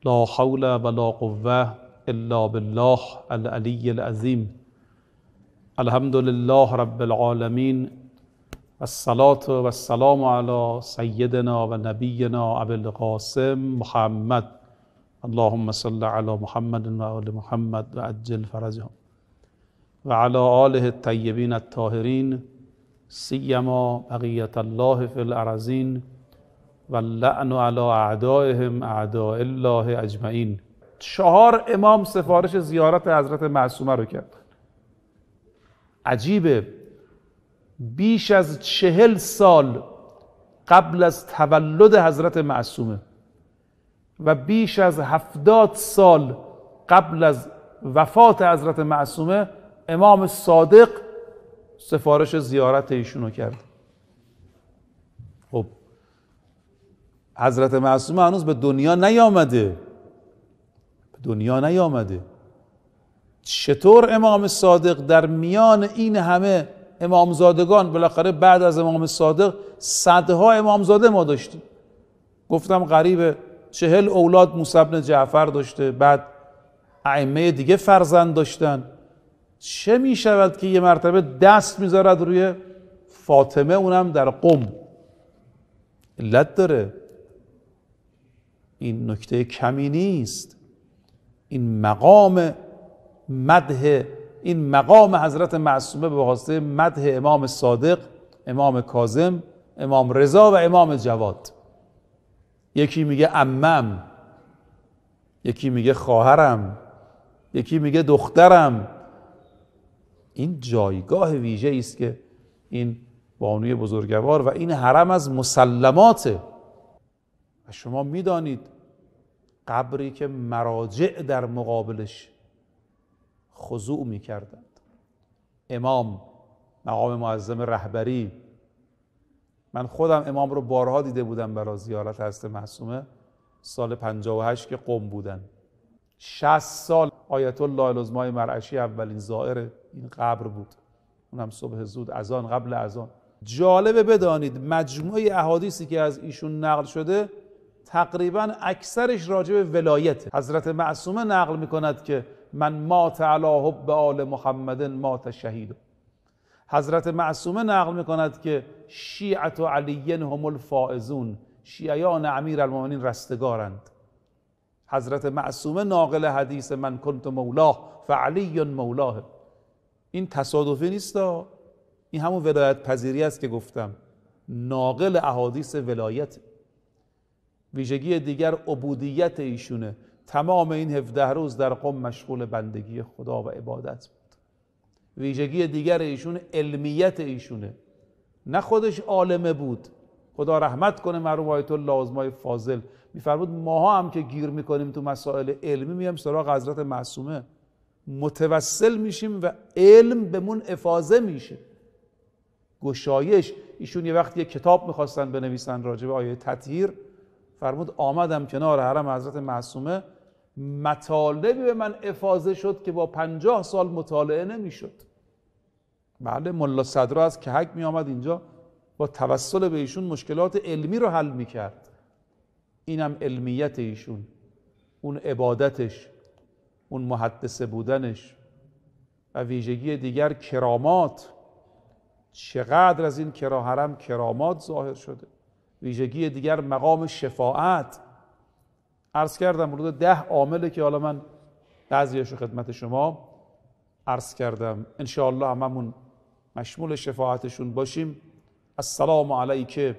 لا حول ولا قوة إلا بالله العلي العظيم. الحمد لله رب العالمين، الصلاة والسلام على سيدنا و نبينا أبي القاسم محمد. اللهم صل على محمد و آل محمد و عجل فرجهم و على آله الطيبين الطاهرين، سيما بقية الله في الأرضين واللعن على اعدائهم اعداء الله اجمعین. 4 امام سفارش زیارت حضرت معصومه رو کرد. عجیبه، بیش از 40 سال قبل از تولد حضرت معصومه و بیش از 70 سال قبل از وفات حضرت معصومه امام صادق سفارش زیارت ایشونو کرد. خب حضرت معصومه هنوز به دنیا نیامده. چطور امام صادق در میان این همه امامزادگان، بالاخره بعد از امام صادق صدها امامزاده ما داشتیم، گفتم قریب 40 اولاد موسی بن جعفر داشته، بعد ائمه دیگه فرزند داشتن، چه می شود که یه مرتبه دست میذارد روی فاطمه، اونم در قم؟ علت داره. این نکته کمی نیست. این مقام مدح، این مقام حضرت معصومه به واسطه مدح امام صادق، امام کاظم، امام رضا و امام جواد. یکی میگه عمم، یکی میگه خواهرم، یکی میگه دخترم. این جایگاه ویژه‌ای است که این بانوی بزرگوار و این حرم از مسلماته. و شما میدانید قبری که مراجع در مقابلش خضوع میکردند، امام، مقام معظم رهبری. من خودم امام رو بارها دیده بودم برای زیارت حضرت معصومه، سال 58 که قم بودن. 60 سال آیت الله العظمای مرعشی اولین زائر این قبر بود، اونم صبح زود اذان، قبل اذان. جالبه بدانید مجموعه احادیثی که از ایشون نقل شده تقریبا اکثرش راجع به ولایت حضرت معصومه نقل میکند که من مات علی حب آل محمد مات شهید. حضرت معصومه نقل میکند که شیعت علی هم الفائزون، شیعیان امیر المؤمنین رستگارند. حضرت معصومه ناقل حدیث من کنت مولاه فعلی مولاه. این تصادفی نیست، این همون ولایت پذیری است که گفتم، ناقل احادیث ولایت. ویژگی دیگر عبودیت ایشونه. تمام این 17 روز در قم مشغول بندگی خدا و عبادت بود. ویژگی دیگر ایشون علمیت ایشونه. نه خودش عالمه بود، خدا رحمت کنه مرحوم آیت الله العظمای فاضل میفرمود ماها هم که گیر میکنیم تو مسائل علمی میام سراغ حضرت معصومه، متوسل میشیم و علم بهمون افاضه میشه. گشایش. ایشون یه وقتی یه کتاب میخواستن بنویسن راجع به آیه تطهیر، فرمود آمدم کنار حرم حضرت معصومه، مطالبی به من افاضه شد که با 50 سال مطالعه نمیشد. بله، ملا صدرا از کهک می آمد اینجا، با توسل به ایشون مشکلات علمی رو حل میکرد. اینم علمیت ایشون، اون عبادتش، اون محدثه بودنش. و ویژگی دیگر کرامات. چقدر از این حرم کرامات ظاهر شده. ویژگی دیگر مقام شفاعت. عرض کردم حدود 10 عامله که حالا من بعضیاشو خدمت شما عرض کردم، انشاءالله هممون مشمول شفاعتشون باشیم. السلام علیک